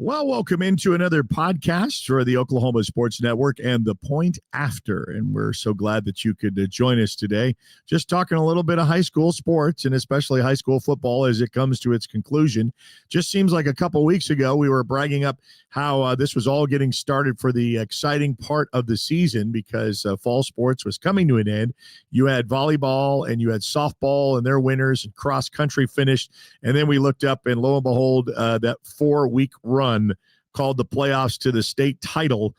Well, welcome into another podcast for the Oklahoma Sports Network and The Point After. And we're so glad that you could join us today. Just talking a little bit of high school sports and especially high school football as it comes to its conclusion. Just seems like a couple weeks ago we were bragging up how this was all getting started for the exciting part of the season because fall sports was coming to an end. You had volleyball and you had softball and their winners and cross country finished. And then we looked up and lo and behold, that 4-week run called the playoffs to the state title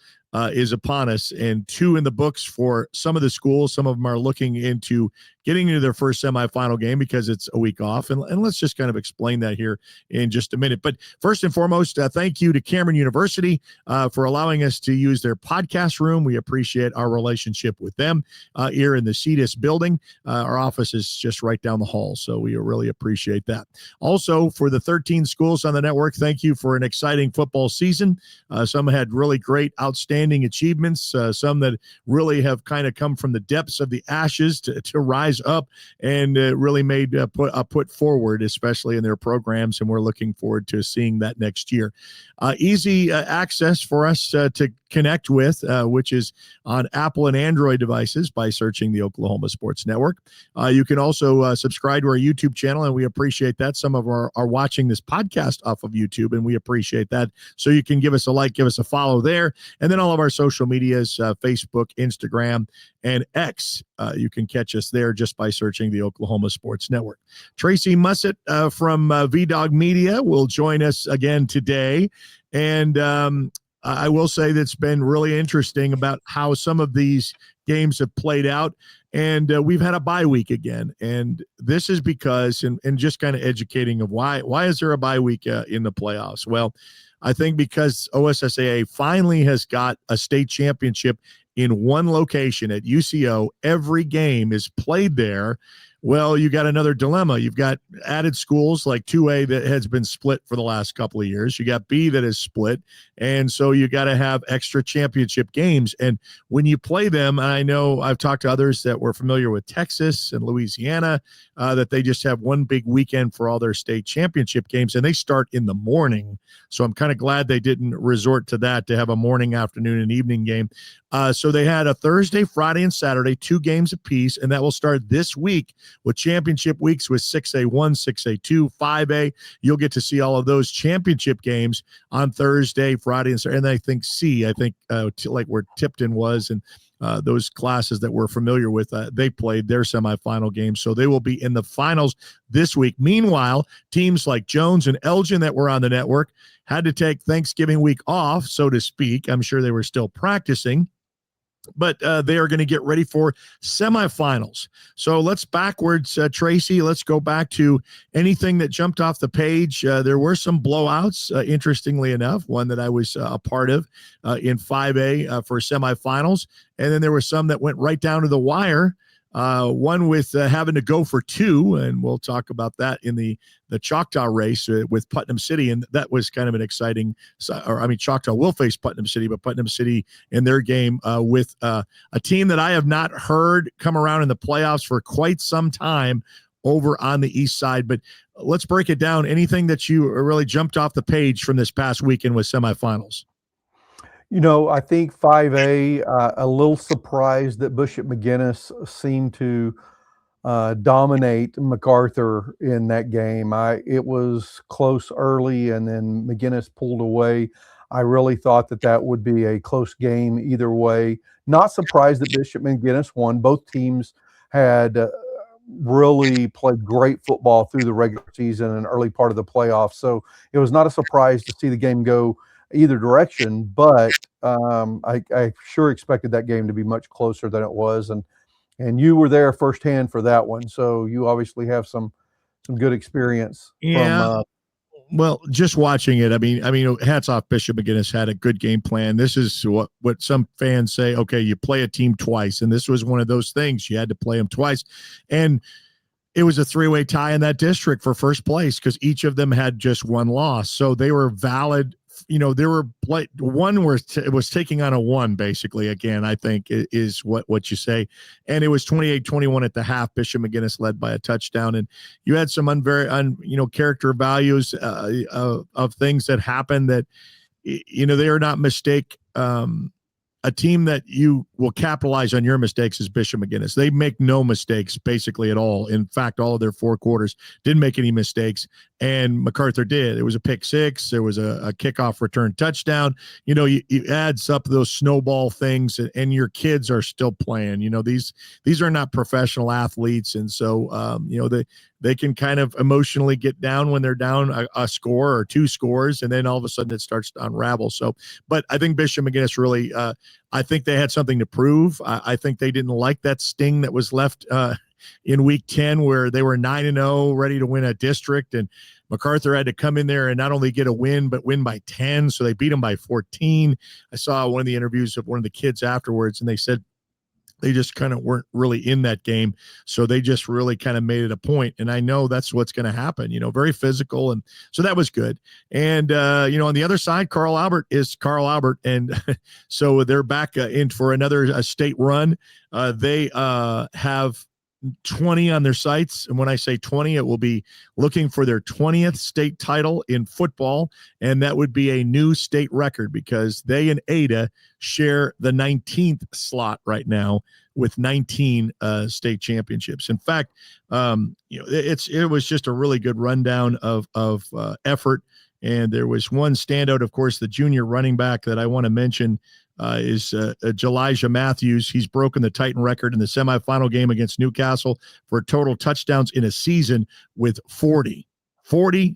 is upon us, and 2 in the books for some of the schools. Some of them are looking into getting into their first semifinal game because it's a week off. And let's just kind of explain that here in just a minute. But first and foremost, thank you to Cameron University for allowing us to use their podcast room. We appreciate our relationship with them here in the CEDIS building. Our office is just right down the hall, so we really appreciate that. Also, for the 13 schools on the network, thank you for an exciting football season. Some had really great, outstanding achievements. Some that really have kind of come from the depths of the ashes to rise up and really made a put forward, especially in their programs, and we're looking forward to seeing that next year. Easy access for us to connect with, which is on Apple and Android devices by searching the Oklahoma Sports Network. You can also subscribe to our YouTube channel, and we appreciate that. Some of our are watching this podcast off of YouTube, and we appreciate that. So you can give us a like, give us a follow there, and then all of our social medias, Facebook, Instagram, and X. You can catch us there just by searching the Oklahoma Sports Network. Tracy Mussett from VDog Media will join us again today. And I will say that's been really interesting about how some of these games have played out. And we've had a bye week again. And this is because, and just kind of educating of why is there a bye week in the playoffs? Well, I think because OSSAA finally has got a state championship in one location at UCO. Every game is played there. Well, you got another dilemma. You've got added schools like 2A that has been split for the last couple of years. You got B that is split. And so you got to have extra championship games. And when you play them, and I know I've talked to others that were familiar with Texas and Louisiana, that they just have one big weekend for all their state championship games, and they start in the morning. So I'm kind of glad they didn't resort to that, to have a morning, afternoon, and evening game. So they had a Thursday, Friday, and Saturday, 2 games apiece, and that will start this week with championship weeks with 6A1, 6A2, 5A. You'll get to see all of those championship games on Thursday, Friday, and Saturday. And I think C, like where Tipton was, and those classes that we're familiar with, they played their semifinal games. So they will be in the finals this week. Meanwhile, teams like Jones and Elgin that were on the network had to take Thanksgiving week off, so to speak. I'm sure they were still practicing, but they are going to get ready for semifinals. So let's backwards, Tracy. Let's go back to anything that jumped off the page. There were some blowouts, interestingly enough, one that I was a part of in 5A for semifinals. And then there were some that went right down to the wire. One with having to go for 2, and we'll talk about that in the Choctaw race with Putnam City, and that was kind of an exciting. Choctaw will face Putnam City, but Putnam City in their game with a team that I have not heard come around in the playoffs for quite some time over on the east side. But let's break it down. Anything that you really jumped off the page from this past weekend with semifinals? You know, I think 5A, a little surprised that Bishop McGuinness seemed to dominate MacArthur in that game. It was close early, and then McGuinness pulled away. I really thought that would be a close game either way. Not surprised that Bishop McGuinness won. Both teams had really played great football through the regular season and early part of the playoffs. So it was not a surprise to see the game go either direction, but I sure expected that game to be much closer than it was, and you were there firsthand for that one, so you obviously have some good experience. Yeah. Well, just watching it, I mean, hats off. Bishop McGuinness had a good game plan. This is what some fans say. Okay, you play a team twice, and this was one of those things. You had to play them twice, and it was a 3-way tie in that district for first place because each of them had just one loss. So they were valid there were like one where it was taking on a one, basically, again, I think is what you say. And it was 28-21 at the half. Bishop McGinnis led by a touchdown. And you had some character values of things that happened that, they are not mistake. A team that you will capitalize on your mistakes is Bishop McGinnis. They make no mistakes basically at all. In fact, all of their 4 quarters didn't make any mistakes, and MacArthur did. It was a pick 6. There was a kickoff return touchdown. You adds up those snowball things, and your kids are still playing. These are not professional athletes, and so they can kind of emotionally get down when they're down a score or 2 scores, and then all of a sudden it starts to unravel. So, but I think Bishop McGinnis really, I think they had something to prove. I think they didn't like that sting that was left in week 10 where they were 9-0, ready to win a district, and MacArthur had to come in there and not only get a win, but win by 10. So they beat them by 14. I saw one of the interviews of one of the kids afterwards, and they said they just kind of weren't really in that game. So they just really kind of made it a point. And I know that's what's going to happen, very physical. And so that was good. And, on the other side, Carl Albert is Carl Albert. And so they're back in for another state run. They have 20 on their sights. And when I say 20, it will be looking for their 20th state title in football. And that would be a new state record because they and Ada share the 19th slot right now with 19 state championships. In fact, it was just a really good rundown of effort. And there was one standout, of course, the junior running back that I want to mention is Elijah Matthews. He's broken the Titan record in the semifinal game against Newcastle for total touchdowns in a season with 40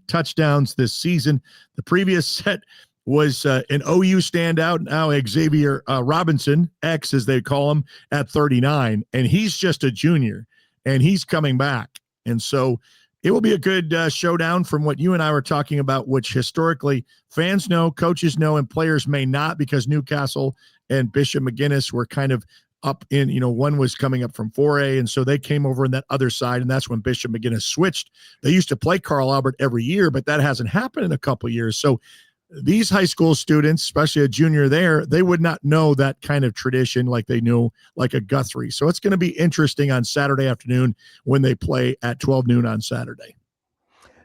touchdowns this season. The previous set was an OU standout, now Xavier Robinson, X as they call him, at 39. And he's just a junior, and he's coming back. And so it will be a good showdown from what you and I were talking about, which historically fans know, coaches know, and players may not, because Newcastle and Bishop McGinnis were kind of up in, one was coming up from 4A, and so they came over in that other side, and that's when Bishop McGinnis switched. They used to play Carl Albert every year, but that hasn't happened in a couple of years. So these high school students, especially a junior there, they would not know that kind of tradition like they knew like a Guthrie. So it's going to be interesting on Saturday afternoon when they play at 12 noon on Saturday.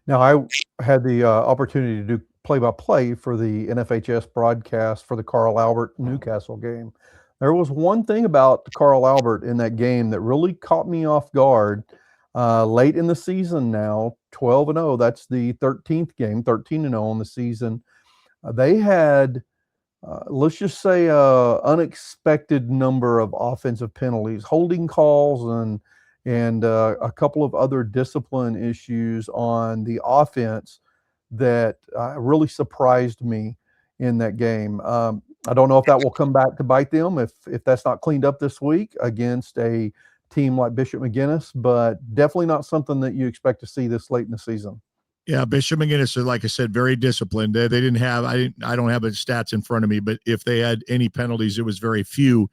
Now, I had the opportunity to do play-by-play for the NFHS broadcast for the Carl Albert Newcastle game. There was one thing about Carl Albert in that game that really caught me off guard. Late in the season now, 12-0, that's the 13th game, 13-0 on the season. They had, let's just say, unexpected number of offensive penalties, holding calls, and a couple of other discipline issues on the offense that really surprised me in that game. I don't know if that will come back to bite them if that's not cleaned up this week against a team like Bishop McGinnis, but definitely not something that you expect to see this late in the season. Yeah, Bishop McGinnis, like I said, very disciplined. They didn't have, I don't have the stats in front of me, but if they had any penalties, it was very few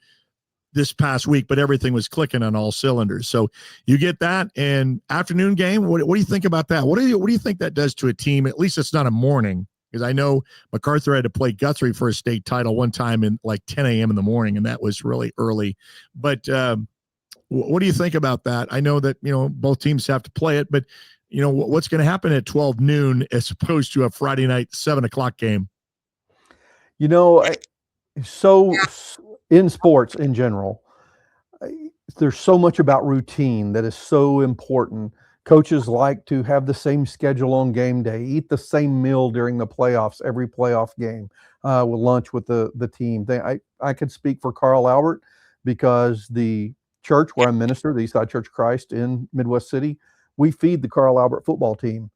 this past week, but everything was clicking on all cylinders. So you get that. And afternoon game, what do you think about that? What do you think that does to a team? At least it's not a morning, because I know MacArthur had to play Guthrie for a state title one time in like 10 a.m. in the morning, and that was really early. But what do you think about that? I know that, both teams have to play it, but what's going to happen at 12 noon as opposed to a Friday night 7 o'clock game? So in sports in general, there's so much about routine that is so important. Coaches like to have the same schedule on game day, eat the same meal during the playoffs, every playoff game, with lunch with the team. I could speak for Carl Albert because the church where I minister, the Eastside Church of Christ in Midwest City, we feed the Carl Albert football team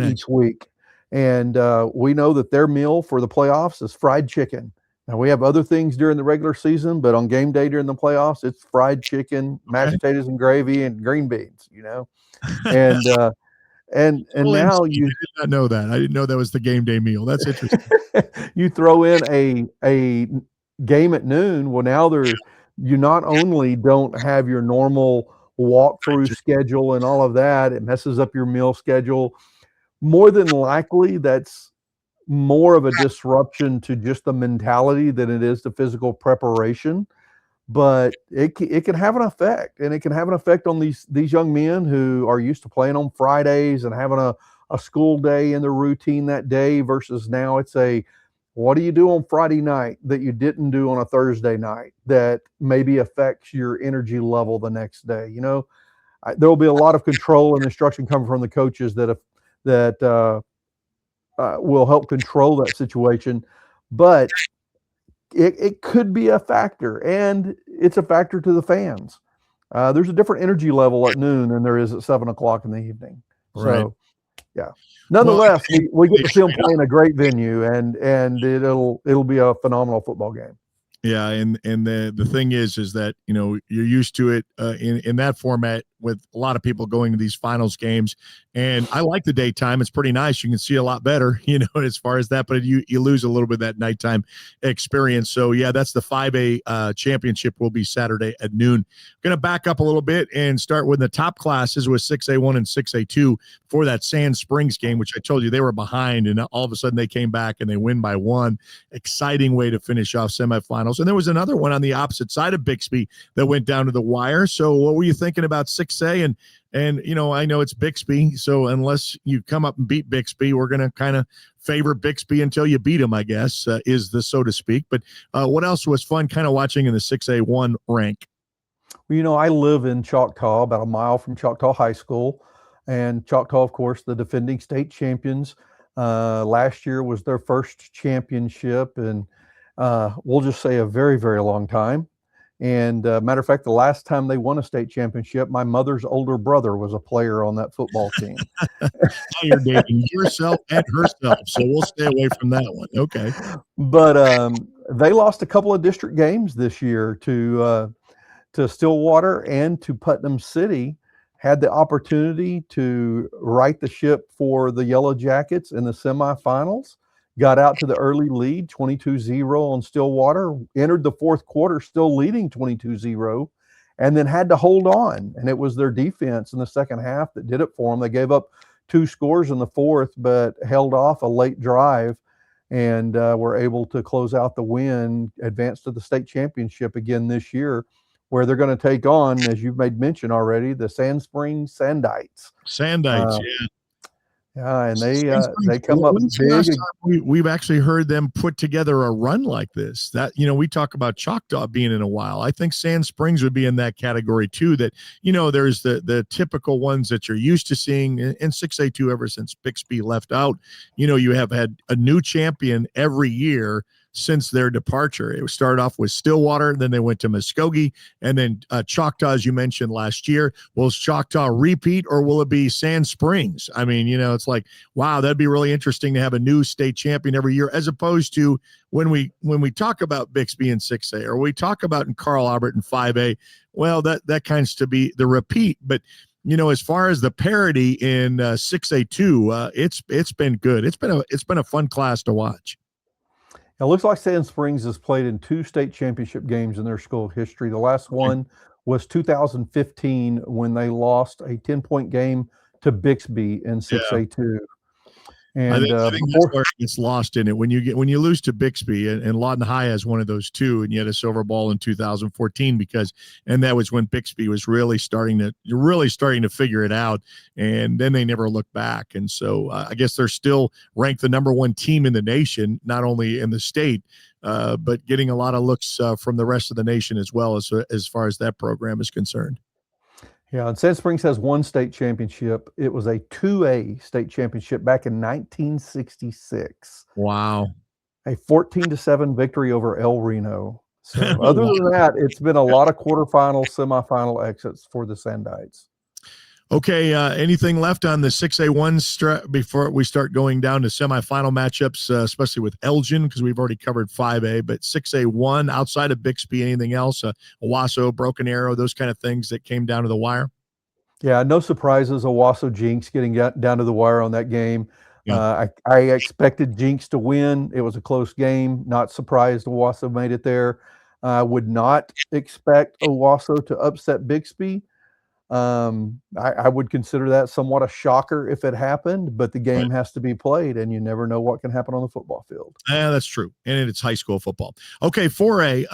each week. And we know that their meal for the playoffs is fried chicken. Now, we have other things during the regular season, but on game day during the playoffs, it's fried chicken, mashed potatoes and gravy, and green beans, And now I did not know that. I didn't know that was the game day meal. That's interesting. You throw in a game at noon. Well, now you not only don't have your normal walkthrough schedule and all of that, it messes up your meal schedule. More than likely, that's more of a disruption to just the mentality than it is to physical preparation. But it can have an effect, and it can have an effect on these young men who are used to playing on Fridays and having a school day in their routine that day versus now it's what do you do on Friday night that you didn't do on a Thursday night that maybe affects your energy level the next day? There will be a lot of control and instruction coming from the coaches that will help control that situation. But it could be a factor, and it's a factor to the fans. There's a different energy level at noon than there is at 7 o'clock in the evening. Right. So, yeah. Well, Nonetheless, we get to see them yeah. play in a great venue, and it'll be a phenomenal football game. Yeah, and the thing is that you're used to it in that format with a lot of people going to these finals games, and I like the daytime. It's pretty nice. You can see a lot better, as far as that. But you lose a little bit of that nighttime experience. So yeah, that's the 5A championship. Will be Saturday at noon. Going to back up a little bit and start with the top classes with 6A1 and 6A2 for that Sand Springs game, which I told you they were behind, and all of a sudden they came back and they win by 1. Exciting way to finish off semifinals. And there was another one on the opposite side of Bixby that went down to the wire. So what were you thinking about 6A? And I know it's Bixby, so unless you come up and beat Bixby, we're going to kind of favor Bixby until you beat them, I guess, is the so to speak. But what else was fun kind of watching in the 6A1 rank? Well, I live in Choctaw, about a mile from Choctaw High School. And Choctaw, of course, the defending state champions. Last year was their first championship, and we'll just say a very, very long time. And matter of fact, the last time they won a state championship, my mother's older brother was a player on that football team. Now you're dating yourself and herself, so we'll stay away from that one. Okay. But they lost a couple of district games this year to Stillwater and to Putnam City. Had the opportunity to right the ship for the Yellow Jackets in the semifinals. Got out to the early lead, 22-0 on Stillwater, entered the fourth quarter still leading 22-0, and then had to hold on. And it was their defense in the second half that did it for them. They gave up 2 scores in the fourth, but held off a late drive and were able to close out the win, advance to the state championship again this year, where they're going to take on, as you've made mention already, the Sand Springs Sandites. Sandites, yeah. Yeah, and they come up When's big. the last time we've actually heard them put together a run like this? That we talk about Choctaw being in a while. I think Sand Springs would be in that category too. That there's the typical ones that you're used to seeing in 6A2 ever since Bixby left out. You have had a new champion every year since their departure. It started off with Stillwater, then they went to Muskogee, and then Choctaw, as you mentioned last year. Will Choctaw repeat, or will it be Sand Springs? I mean, it's like, wow, that'd be really interesting to have a new state champion every year, as opposed to when we talk about Bixby in 6A, or we talk about in Carl Albert in 5A. Well, that kinds to be the repeat, but as far as the parity in 6A2, it's been good. It's been a fun class to watch. It looks like Sand Springs has played in 2 state championship games in their school history. The last one was 2015 when they lost a 10-point game to Bixby in 6A2. And I think that's where it gets lost in it. When you lose to Bixby, and Lawton High has one of those too, and you had a silver ball in 2014 and that was when Bixby was really starting to figure it out, and then they never looked back. And so I guess they're still ranked the number 1 team in the nation, not only in the state, but getting a lot of looks from the rest of the nation as well, as far as that program is concerned. Yeah, and Sand Springs has 1 state championship. It was a 2A state championship back in 1966. Wow. A 14-7 victory over El Reno. So other than that, it's been a lot of quarterfinal, semifinal exits for the Sandites. Okay, anything left on the 6A1 before we start going down to semifinal matchups, especially with Elgin, because we've already covered 5A, but 6A1 outside of Bixby, anything else? Owasso, Broken Arrow, those kind of things that came down to the wire? Yeah, no surprises. Owasso Jinx getting down to the wire on that game. Yeah. I expected Jinx to win. It was a close game. Not surprised Owasso made it there. Would not expect Owasso to upset Bixby. I would consider that somewhat a shocker if it happened, but the Right. game has to be played, and you never know what can happen on the football field. Yeah, that's true. And it's high school football. Okay, 4A,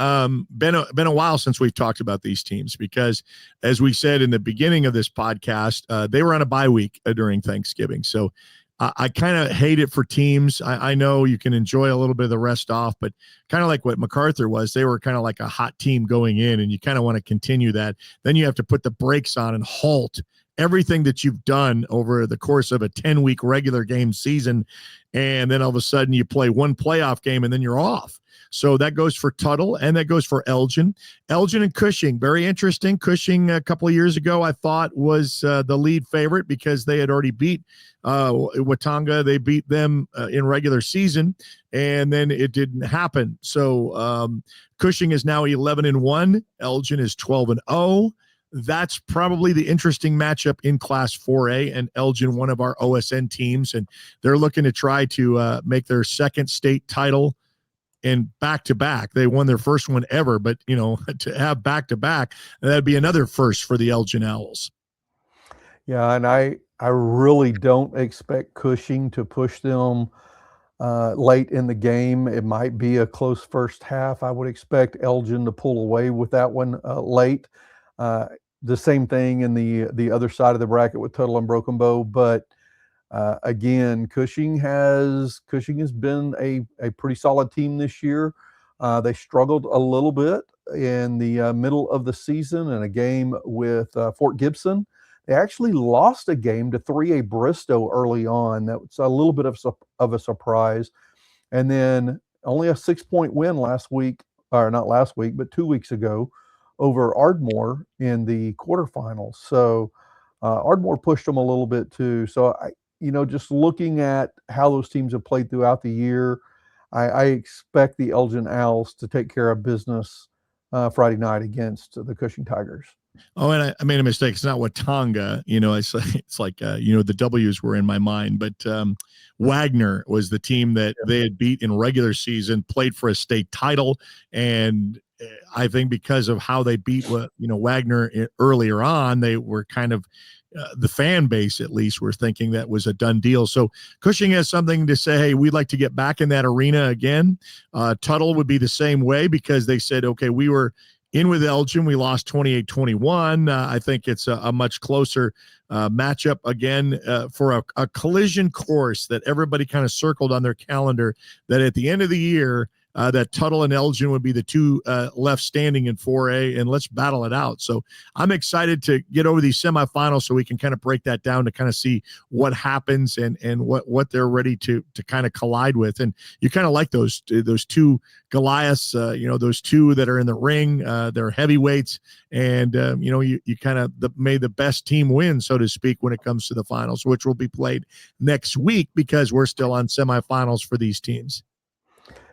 been a while since we've talked about these teams because, as we said in the beginning of this podcast, they were on a bye week during Thanksgiving. So I kind of hate it for teams. I know you can enjoy a little bit of the rest off, but kind of like what MacArthur was, they were kind of like a hot team going in, and you kind of want to continue that. Then you have to put the brakes on and halt everything that you've done over the course of a 10-week regular game season. And then all of a sudden you play one playoff game and then you're off. So that goes for Tuttle and that goes for Elgin. Elgin and Cushing, very interesting. Cushing a couple of years ago, I thought was the lead favorite because they had already beat Watauga. They beat them in regular season, and then it didn't happen. So Cushing is now 11-1. Elgin is 12-0. That's probably the interesting matchup in Class 4A, and Elgin, one of our OSN teams, and they're looking to try to make their second state title in back-to-back. They won their first one ever, but, to have back-to-back, that'd be another first for the Elgin Owls. Yeah, and I really don't expect Cushing to push them late in the game. It might be a close first half. I would expect Elgin to pull away with that one late. The same thing in the other side of the bracket with Tuttle and Broken Bow, but again, Cushing has been a pretty solid team this year. They struggled a little bit in the middle of the season in a game with Fort Gibson. They actually lost a game to 3A Bristow early on. That was a little bit of a surprise. And then only a 6-point win last week, or not last week, but 2 weeks ago over Ardmore in the quarterfinals. So Ardmore pushed them a little bit too. So just looking at how those teams have played throughout the year, I expect the Elgin Owls to take care of business Friday night against the Cushing Tigers. Oh, and I made a mistake. It's not Watauga. It's like the W's were in my mind, but Wagner was the team that they had beat in regular season, played for a state title, and I think because of how they beat Wagner earlier on, they were kind of the fan base, at least, were thinking that was a done deal. So Cushing has something to say, hey, we'd like to get back in that arena again. Tuttle would be the same way because they said, okay, we were in with Elgin. We lost 28-21. I think it's a much closer matchup again for a collision course that everybody kind of circled on their calendar, that at the end of the year, that Tuttle and Elgin would be the two left standing in 4A, and let's battle it out. So I'm excited to get over these semifinals so we can kind of break that down to kind of see what happens and what they're ready to kind of collide with. And you kind of like those two Goliaths, those two that are in the ring. They're heavyweights, and you kind of made the best team win, so to speak, when it comes to the finals, which will be played next week because we're still on semifinals for these teams.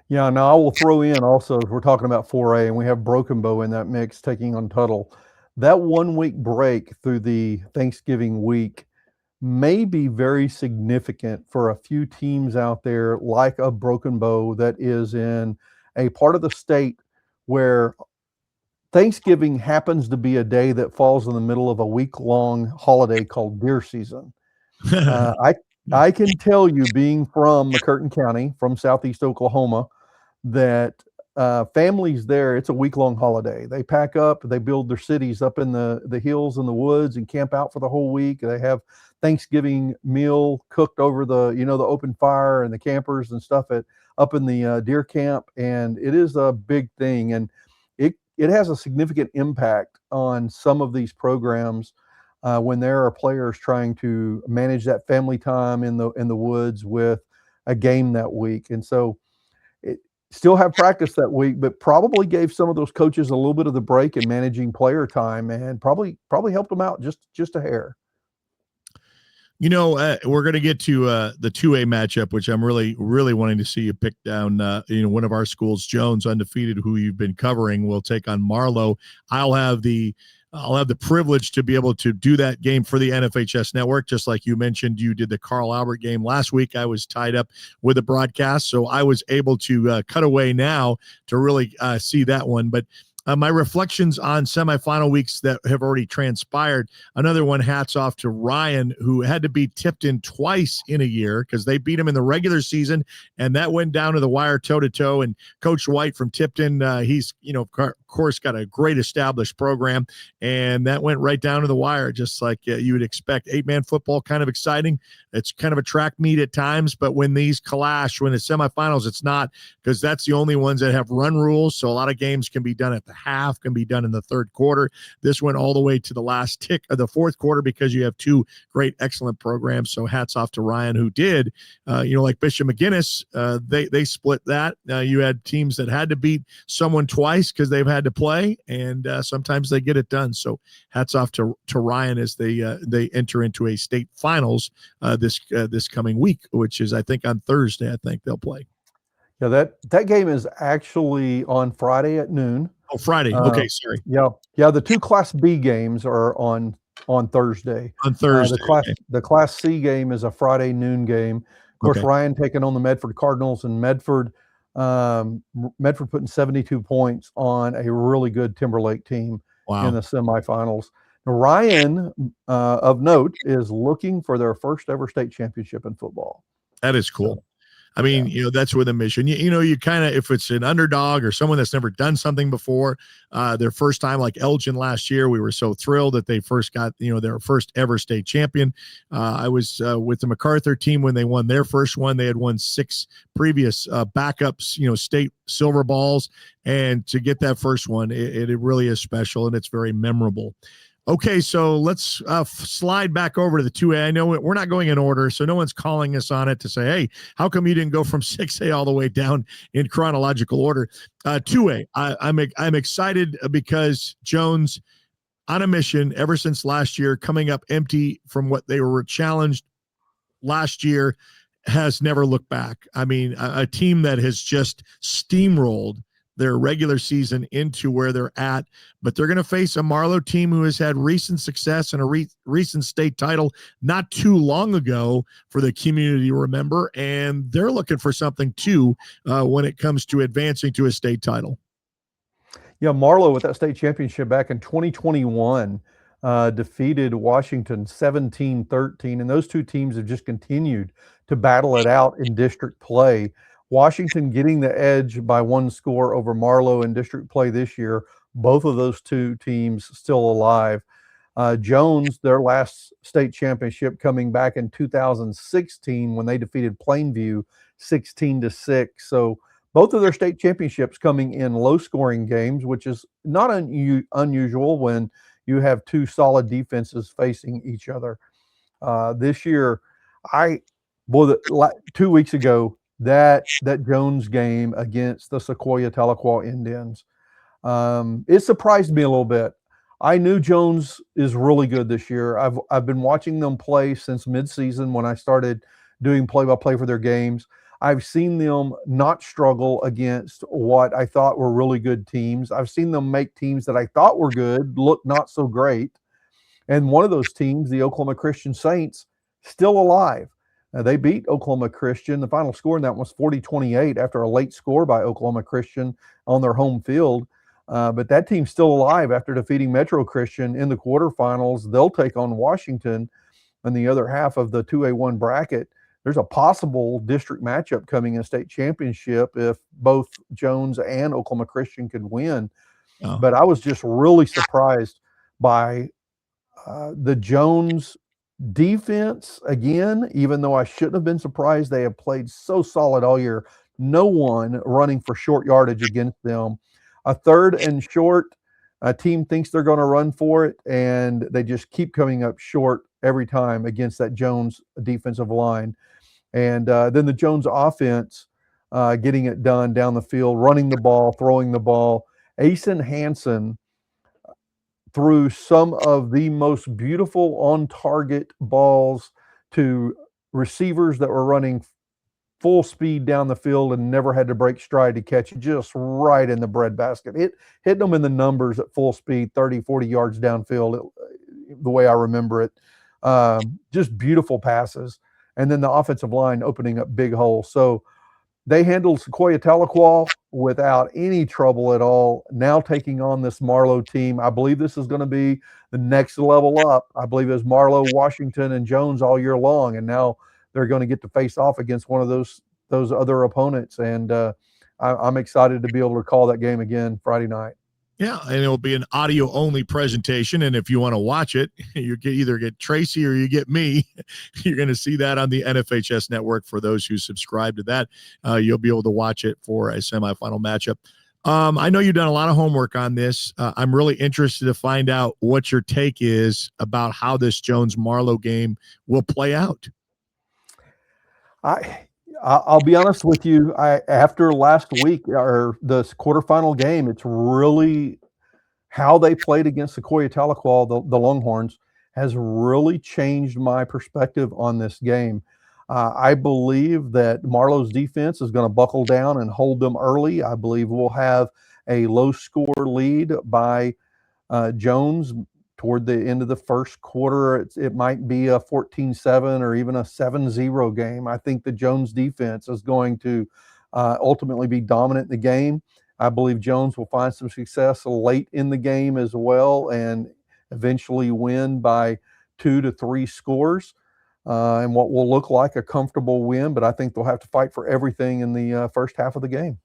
Yeah, now I will throw in also, if we're talking about 4A and we have Broken Bow in that mix taking on Tuttle, that 1 week break through the Thanksgiving week may be very significant for a few teams out there like a Broken Bow that is in a part of the state where Thanksgiving happens to be a day that falls in the middle of a week-long holiday called deer season. I can tell you, being from McCurtain County, from southeast Oklahoma, that families there, it's a week-long holiday. They pack up, they build their cities up in the hills and the woods and camp out for the whole week. They have Thanksgiving meal cooked over the open fire and the campers and stuff up in the deer camp, and it is a big thing, and it has a significant impact on some of these programs when there are players trying to manage that family time in the woods with a game that week. And so still have practice that week, but probably gave some of those coaches a little bit of the break in managing player time, and probably helped them out just a hair. We're going to get to the 2A matchup, which I'm really, really wanting to see you pick down. One of our schools, Jones, undefeated, who you've been covering, will take on Marlowe. I'll have the privilege to be able to do that game for the NFHS network. Just like you mentioned, you did the Carl Albert game last week. I was tied up with a broadcast, so I was able to cut away now to really see that one. But my reflections on semifinal weeks that have already transpired. Another one, hats off to Ryan, who had to beat Tipton twice in a year because they beat him in the regular season, and that went down to the wire toe-to-toe. And Coach White from Tipton, he's, of course, got a great established program, and that went right down to the wire, just like you would expect. 8-man football, kind of exciting. It's kind of a track meet at times, but when these clash, when it's semifinals, it's not, because that's the only ones that have run rules, so a lot of games can be done at the half, can be done in the third quarter. This went all the way to the last tick of the fourth quarter because you have two great, excellent programs. So hats off to Ryan, who did, like Bishop McGuinness, they split that. You had teams that had to beat someone twice because they've had to play, and sometimes they get it done. So hats off to Ryan as they enter into a state finals this coming week, which is, I think, on Thursday. I think they'll play. Yeah, that game is actually on Friday at noon. Oh, Friday. Okay, sorry. Yeah. The two Class B games are on Thursday. On Thursday. The Class C game is a Friday noon game. Of course, Ryan taking on the Medford Cardinals, and Medford putting 72 points on a really good Timberlake team in the semifinals. Now, Ryan, of note, is looking for their first ever state championship in football. That is cool. So, I mean, that's with a mission. You kind of, if it's an underdog or someone that's never done something before, their first time, like Elgin last year, we were so thrilled that they first got, their first ever state champion. I was with the MacArthur team when they won their first one. They had won 6 previous backups, state silver balls. And to get that first one, it really is special, and it's very memorable. Okay, so let's slide back over to the 2A. I know we're not going in order, so no one's calling us on it to say, hey, how come you didn't go from 6A all the way down in chronological order? 2A, I'm excited because Jones, on a mission ever since last year, coming up empty from what they were challenged last year, has never looked back. I mean, a team that has just steamrolled their regular season into where they're at, but they're going to face a Marlow team who has had recent success and a recent state title not too long ago for the community to remember, and they're looking for something too when it comes to advancing to a state title. Yeah, Marlow with that state championship back in 2021 defeated Washington 17-13, and those two teams have just continued to battle it out in district play. Washington getting the edge by 1 score over Marlow in district play this year. Both of those two teams still alive. Jones, their last state championship coming back in 2016 when they defeated Plainview 16-6. So both of their state championships coming in low-scoring games, which is not unusual when you have two solid defenses facing each other. This year, 2 weeks ago, that Jones game against the Sequoia Tahlequah Indians, it surprised me a little bit. I knew Jones is really good this year. I've been watching them play since midseason when I started doing play-by-play for their games. I've seen them not struggle against what I thought were really good teams. I've seen them make teams that I thought were good look not so great. And one of those teams, the Oklahoma Christian Saints, still alive. They beat Oklahoma Christian. The final score in that was 40-28 after a late score by Oklahoma Christian on their home field. But that team's still alive after defeating Metro Christian in the quarterfinals. They'll take on Washington in the other half of the 2A1 bracket. There's a possible district matchup coming in state championship if both Jones and Oklahoma Christian could win. But I was just really surprised by the Jones defense again, even though I shouldn't have been surprised. They have played so solid all year. No one running for short yardage against them. A 3rd and short, a team thinks they're going to run for it, and they just keep coming up short every time against that Jones defensive line. And then the Jones offense getting it done down the field, running the ball, throwing the ball. Asen Hansen threw some of the most beautiful on-target balls to receivers that were running full speed down the field and never had to break stride to catch it, just right in the breadbasket. It hit them in the numbers at full speed, 30, 40 yards downfield, the way I remember it. Just beautiful passes. And then the offensive line opening up big holes. So they handled Sequoia Tahlequah without any trouble at all. Now taking on this Marlowe team, I believe this is going to be the next level up. I believe it was Marlowe, Washington, and Jones all year long, and now they're going to get to face off against one of those other opponents. And I'm excited to be able to call that game again Friday night. Yeah, and it'll be an audio only presentation. And if you want to watch it, you can either get Tracy or you get me. You're going to see that on the NFHS network for those who subscribe to that. You'll be able to watch it for a semifinal matchup. I know you've done a lot of homework on this. I'm really interested to find out what your take is about how this Jones-Marlowe game will play out. I'll be honest with you. After last week or the quarterfinal game, it's really how they played against Sequoia Tahlequah, the Longhorns, has really changed my perspective on this game. I believe that Marlowe's defense is going to buckle down and hold them early. I believe we'll have a low-score lead by Jones toward the end of the first quarter. It might be a 14-7 or even a 7-0 game. I think the Jones defense is going to ultimately be dominant in the game. I believe Jones will find some success late in the game as well and eventually win by 2 to 3 scores and what will look like a comfortable win. But I think they'll have to fight for everything in the first half of the game.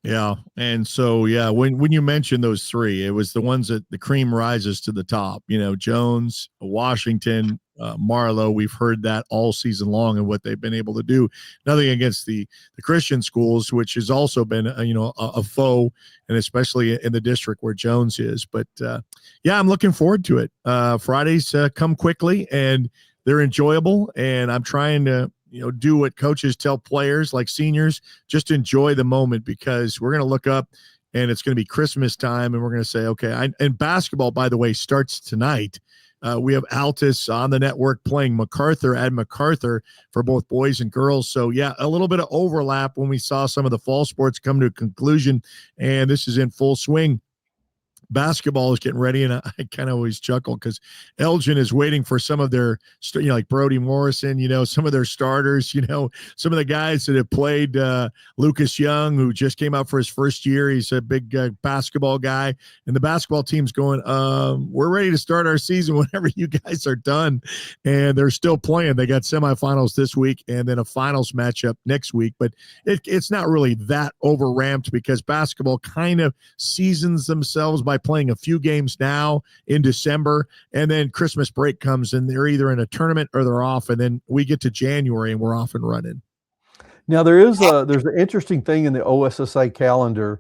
Yeah. And so, yeah, when you mentioned those three, it was the ones that the cream rises to the top, Jones, Washington, Marlowe. We've heard that all season long and what they've been able to do. Nothing against the Christian schools, which has also been, a foe, and especially in the district where Jones is. But yeah, I'm looking forward to it. Fridays come quickly and they're enjoyable. And I'm trying to, do what coaches tell players like seniors, just enjoy the moment, because we're going to look up and it's going to be Christmas time and we're going to say, okay. And basketball, by the way, starts tonight. We have Altus on the network playing MacArthur at MacArthur for both boys and girls. So yeah, a little bit of overlap when we saw some of the fall sports come to a conclusion, and this is in full swing. Basketball is getting ready, and I kind of always chuckle because Elgin is waiting for some of their, like Brody Morrison, some of their starters, some of the guys that have played. Lucas Young, who just came out for his first year, he's a big basketball guy, and the basketball team's going, we're ready to start our season whenever you guys are done, and they're still playing. They got semifinals this week and then a finals matchup next week, but it's not really that over-ramped because basketball kind of seasons themselves by playing a few games now in December, and then Christmas break comes and they're either in a tournament or they're off, and then we get to January and we're off and running. Now there's an interesting thing in the OSSA calendar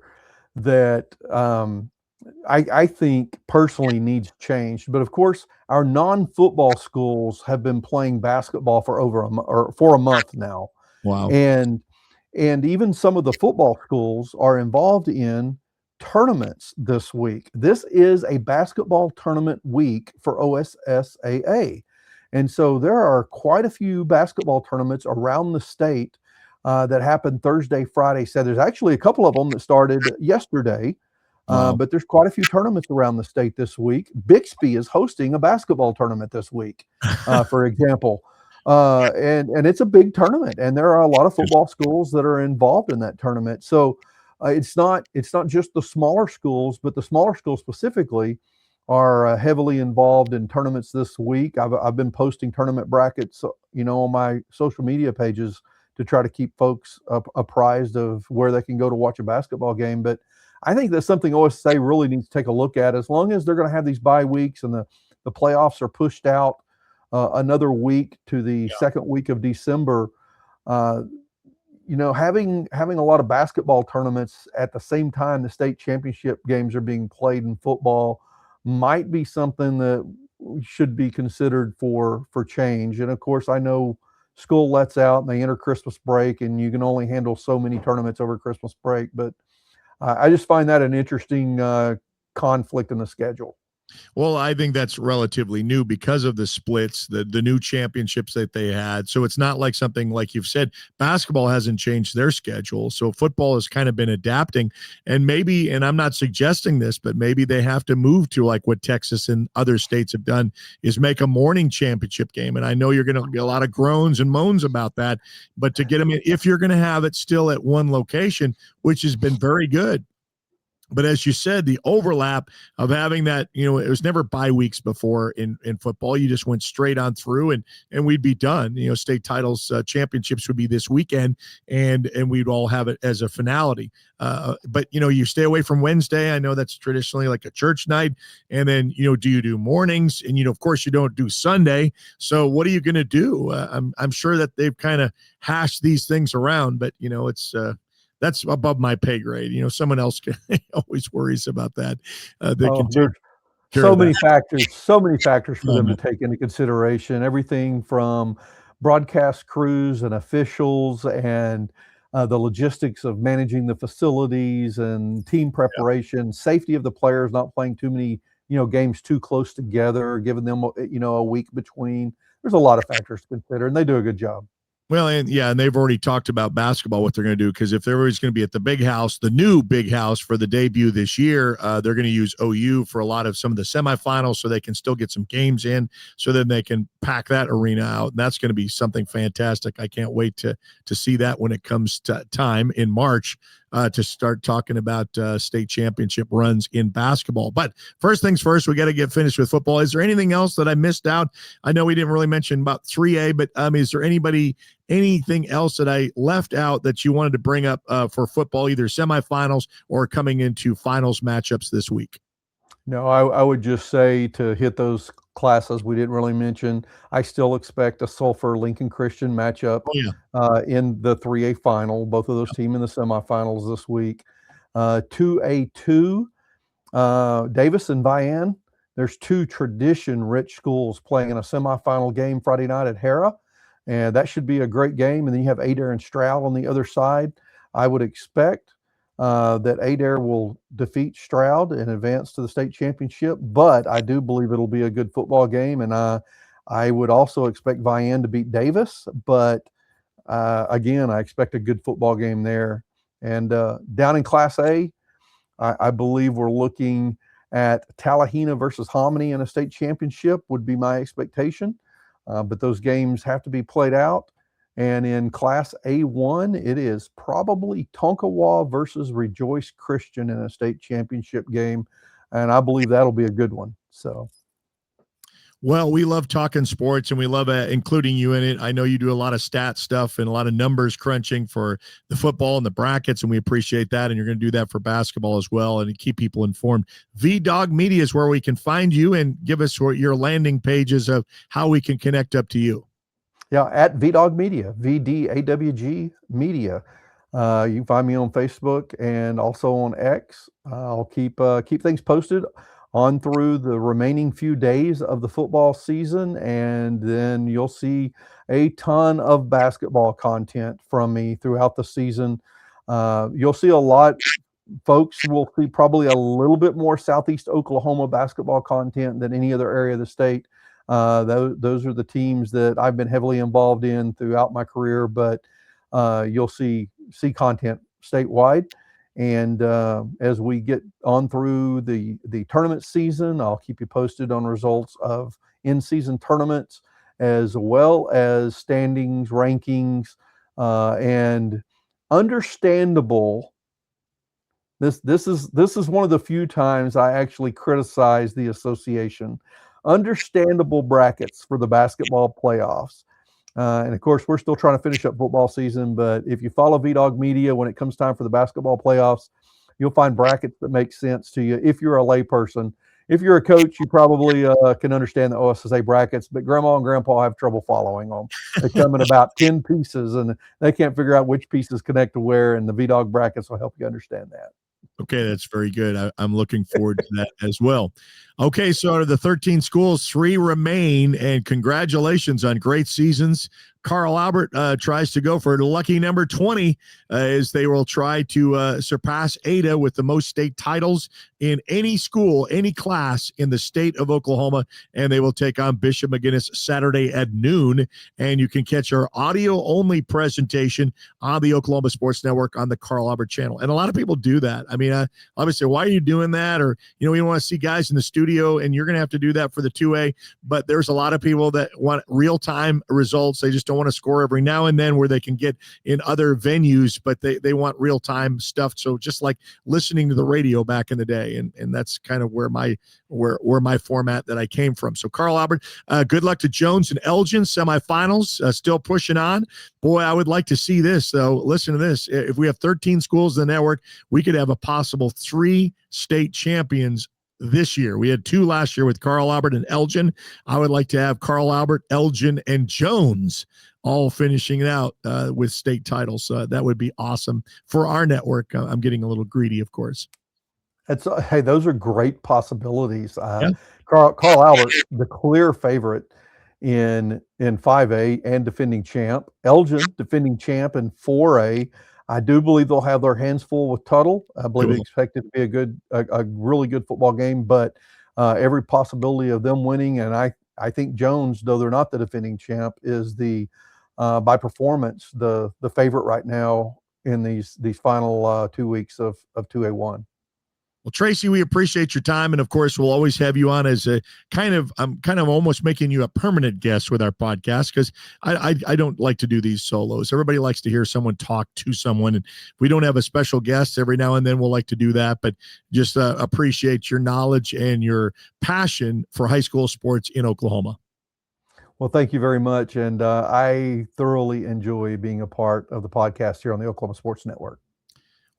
that I think personally needs changed. But of course, our non-football schools have been playing basketball for for a month now. Wow. And even some of the football schools are involved in tournaments this week. This is a basketball tournament week for OSSAA. And so there are quite a few basketball tournaments around the state that happened Thursday, Friday, Saturday. There's actually a couple of them that started yesterday, but there's quite a few tournaments around the state this week. Bixby is hosting a basketball tournament this week, for example. And it's a big tournament, and there are a lot of football schools that are involved in that tournament. So it's not just the smaller schools, but the smaller schools specifically are heavily involved in tournaments this week. I've been posting tournament brackets, on my social media pages to try to keep folks apprised of where they can go to watch a basketball game. But I think that's something OSSA really needs to take a look at. As long as they're going to have these bye weeks and the playoffs are pushed out another week to the second week of December, having a lot of basketball tournaments at the same time the state championship games are being played in football might be something that should be considered for change. And of course, I know school lets out and they enter Christmas break, and you can only handle so many tournaments over Christmas break. But I just find that an interesting conflict in the schedule. Well, I think that's relatively new because of the splits, the new championships that they had. So it's not like something like you've said, basketball hasn't changed their schedule. So football has kind of been adapting. And maybe, and I'm not suggesting this, but maybe they have to move to like what Texas and other states have done is make a morning championship game. And I know you're going to get a lot of groans and moans about that, but to get them in, if you're going to have it still at one location, which has been very good. But as you said, the overlap of having that, it was never bye weeks before in football. You just went straight on through and we'd be done. State titles, championships would be this weekend and we'd all have it as a finality. But you stay away from Wednesday. I know that's traditionally like a church night. And then, do you do mornings? And, of course you don't do Sunday. So what are you going to do? I'm sure that they've kind of hashed these things around, but it's, that's above my pay grade. Someone else always worries about that. They can take There's care of that. so many factors for them to Um, take into consideration. Everything from broadcast crews and officials and the logistics of managing the facilities and team yeah. preparation, safety of the players, not playing too many, games too close together, giving them, a week between. There's a lot of factors to consider, and they do a good job. Well, and they've already talked about basketball, what they're going to do, because if they're always going to be at the big house, the new big house for the debut this year, they're going to use OU for a lot of some of the semifinals so they can still get some games in so then they can pack that arena out. And that's going to be something fantastic. I can't wait to see that when it comes to time in March to start talking about state championship runs in basketball. But first things first, we got to get finished with football. Is there anything else that I missed out? I know we didn't really mention about 3A, but is there anything else that I left out that you wanted to bring up for football, either semifinals or coming into finals matchups this week? No, I would just say to hit those classes we didn't really mention. I still expect a Sulphur Lincoln Christian matchup Oh, yeah. in the 3A final. Both of those teams in the semifinals this week. 2A2, Davis and Vian. There's two tradition-rich schools playing in a semifinal game Friday night at Hera, and that should be a great game. And then you have Adair and Stroud on the other side. I would expect that Adair will defeat Stroud and advance to the state championship, but I do believe it'll be a good football game, and I would also expect Vian to beat Davis, but again, I expect a good football game there. And down in Class A, I believe we're looking at Tallahena versus Hominy in a state championship would be my expectation, but those games have to be played out. And in Class A1, it is probably Tonkawa versus Rejoice Christian in a state championship game, and I believe that'll be a good one. So. Well, we love talking sports and we love including you in it. I know you do a lot of stat stuff and a lot of numbers crunching for the football and the brackets, and we appreciate that. And you're going to do that for basketball as well and keep people informed. VDog Media is where we can find you, and give us your landing pages of how we can connect up to you. Yeah, at VDog Media, VDAWG Media. You can find me on Facebook and also on X. I'll keep things posted on through the remaining few days of the football season, and then you'll see a ton of basketball content from me throughout the season. You'll see a lot. Folks will see probably a little bit more Southeast Oklahoma basketball content than any other area of the state. Those are the teams that I've been heavily involved in throughout my career, but you'll see content statewide. And as we get on through the tournament season, I'll keep you posted on results of in-season tournaments, as well as standings, rankings, and understandable. This is one of the few times I actually criticize the association. Understandable brackets for the basketball playoffs. And of course, we're still trying to finish up football season, but if you follow VDog Media, when it comes time for the basketball playoffs, you'll find brackets that make sense to you if you're a layperson. If you're a coach, you probably can understand the OSSA brackets, but grandma and grandpa have trouble following them. They come in about 10 pieces, and they can't figure out which pieces connect to where, and the VDog brackets will help you understand that. Okay, that's very good. I'm looking forward to that as well. Okay, so out of the 13 schools, 3 remain, and congratulations on great seasons. Carl Albert tries to go for lucky number 20 as they will try to surpass Ada with the most state titles in any school, any class in the state of Oklahoma, and they will take on Bishop McGuinness Saturday at noon. And you can catch our audio-only presentation on the Oklahoma Sports Network on the Carl Albert channel. And a lot of people do that. I mean, obviously, why are you doing that? Or, we want to see guys in the studio, and you're going to have to do that for the 2A. But there's a lot of people that want real-time results. They just don't want to score every now and then where they can get in other venues, but they want real-time stuff. So just like listening to the radio back in the day, and that's kind of where my format that I came from. So Carl Albert, good luck to Jones and Elgin semifinals, still pushing on. Boy, I would like to see this, though. Listen to this. If we have 13 schools in the network, we could have a possible 3 state champions this year. We had 2 last year with Carl Albert and Elgin. I would like to have Carl Albert, Elgin, and Jones all finishing it out with state titles. That would be awesome for our network. I'm getting a little greedy, of course. Hey, those are great possibilities. Yeah. Carl Albert, the clear favorite in 5A and defending champ. Elgin, defending champ in 4A. I do believe they'll have their hands full with Tuttle. I believe they expect it to be a really good football game, but every possibility of them winning. And I think Jones, though they're not the defending champ, is by performance the favorite right now in these final 2 weeks of 2A1. Well, Tracy, we appreciate your time, and of course, we'll always have you on as I'm kind of almost making you a permanent guest with our podcast, because I don't like to do these solos. Everybody likes to hear someone talk to someone, and we don't have a special guest every now and then. We'll like to do that, but just appreciate your knowledge and your passion for high school sports in Oklahoma. Well, thank you very much, and I thoroughly enjoy being a part of the podcast here on the Oklahoma Sports Network.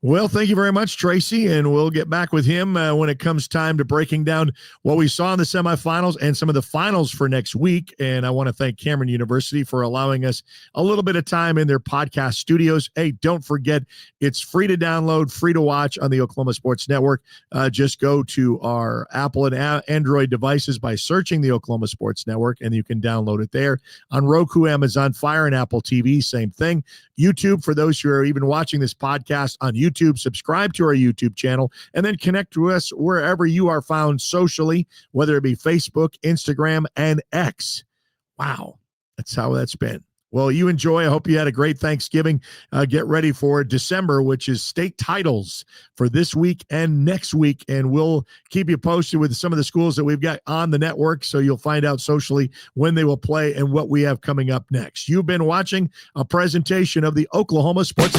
Well, thank you very much, Tracy, and we'll get back with him when it comes time to breaking down what we saw in the semifinals and some of the finals for next week. And I want to thank Cameron University for allowing us a little bit of time in their podcast studios. Hey, don't forget, it's free to download, free to watch on the Oklahoma Sports Network. Just go to our Apple and Android devices by searching the Oklahoma Sports Network, and you can download it there. On Roku, Amazon Fire, and Apple TV, same thing. YouTube, for those who are even watching this podcast on YouTube, subscribe to our YouTube channel, and then connect to us wherever you are found socially, whether it be Facebook, Instagram, and X. Wow, that's how that's been. Well, you enjoy. I hope you had a great Thanksgiving. Get ready for December, which is state titles for this week and next week. And we'll keep you posted with some of the schools that we've got on the network, so you'll find out socially when they will play and what we have coming up next. You've been watching a presentation of the Oklahoma Sports